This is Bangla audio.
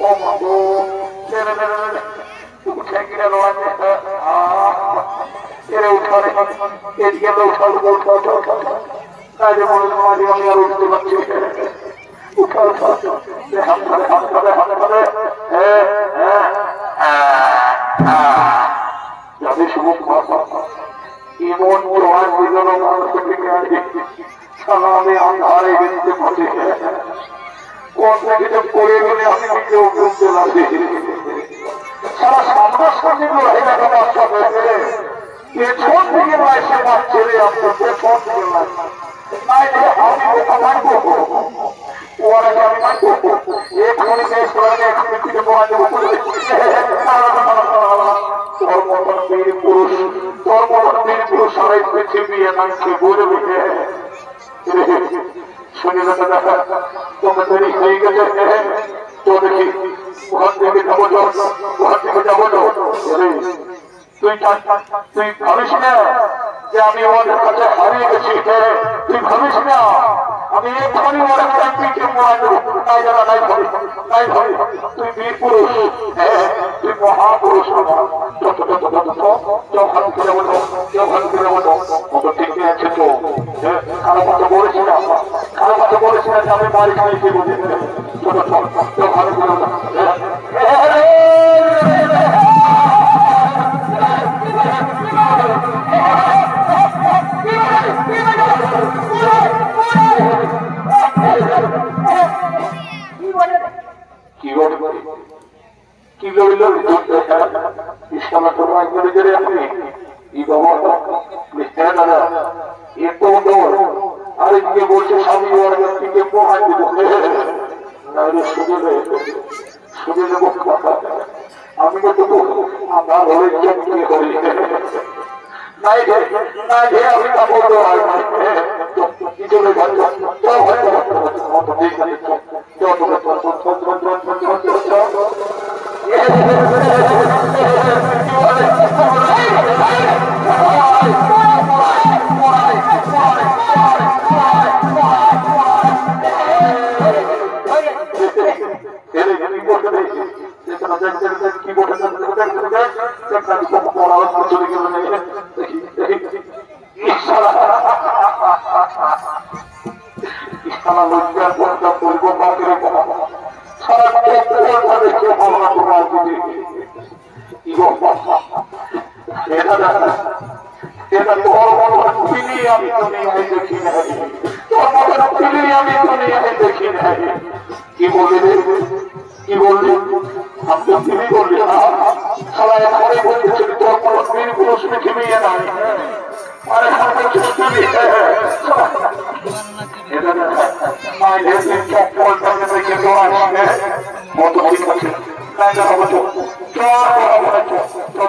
ও মাগো উঠে গিয়ে রোয়াতে এরে উঠারে এদিকে উঠাল কাজে মনে মাঝে আমি আর উঠতে পারছি উঠা উঠা হাত ধরে হাত ধরে হাত ধরে যাবে শুভ এমন তোমার বুঝল সালামে আন্ধারে বেরোতে পারে কোন থেকে যে পড়ে গেলে আমি নিজেও বুঝতে লাগবে সারা সামনাসামনি লড়াই দেখা বাচ্চা হয়েছে পেছন থেকে লাইসে মাছ ছেড়ে আসতো পেছন থেকে নাই আমি কোথা মারবো ওরা আমি মারবো এক্ষুনি বেশ করে এক্ষুনি খুঁজে পাওয়া যাবো তোর মতন বীর পুরুষ সারাই পৃথিবী এনাকে বলবে শুনে দেখা তোমার দেরি হয়ে গেছে তো দেখি ওখান থেকে যাবো তুই ভাবিস না যে আমি ওদের কাছে হারিয়ে গেছি তুই ভাবিস না আমি এক্ষুনি ওরা পিঠে পড়া দেবো তাই ভাবি তুই বীর পুরুষ তুই মহাপুরুষ ঠিক আছে তো খারাপ কথা বলেছি না যে আমি বাড়ি খাইছি বলে ভালো করে কি লড়িল ইসলাম তোমার জড়ে আপনি কি বাবা দাদা এত আরেককে বলছে স্বামী ওর ব্যক্তিকে পোহাই দিব শুনে দেবো কথা আমি তো আমরা হয়ে চমকে করি নাই আমি তা বলতে পারি কি বললি আপনি তিনি বললি সবাই পরে বলছেন তোর কোনো বীর পুরুষ পৃথিবী নাই আরে চল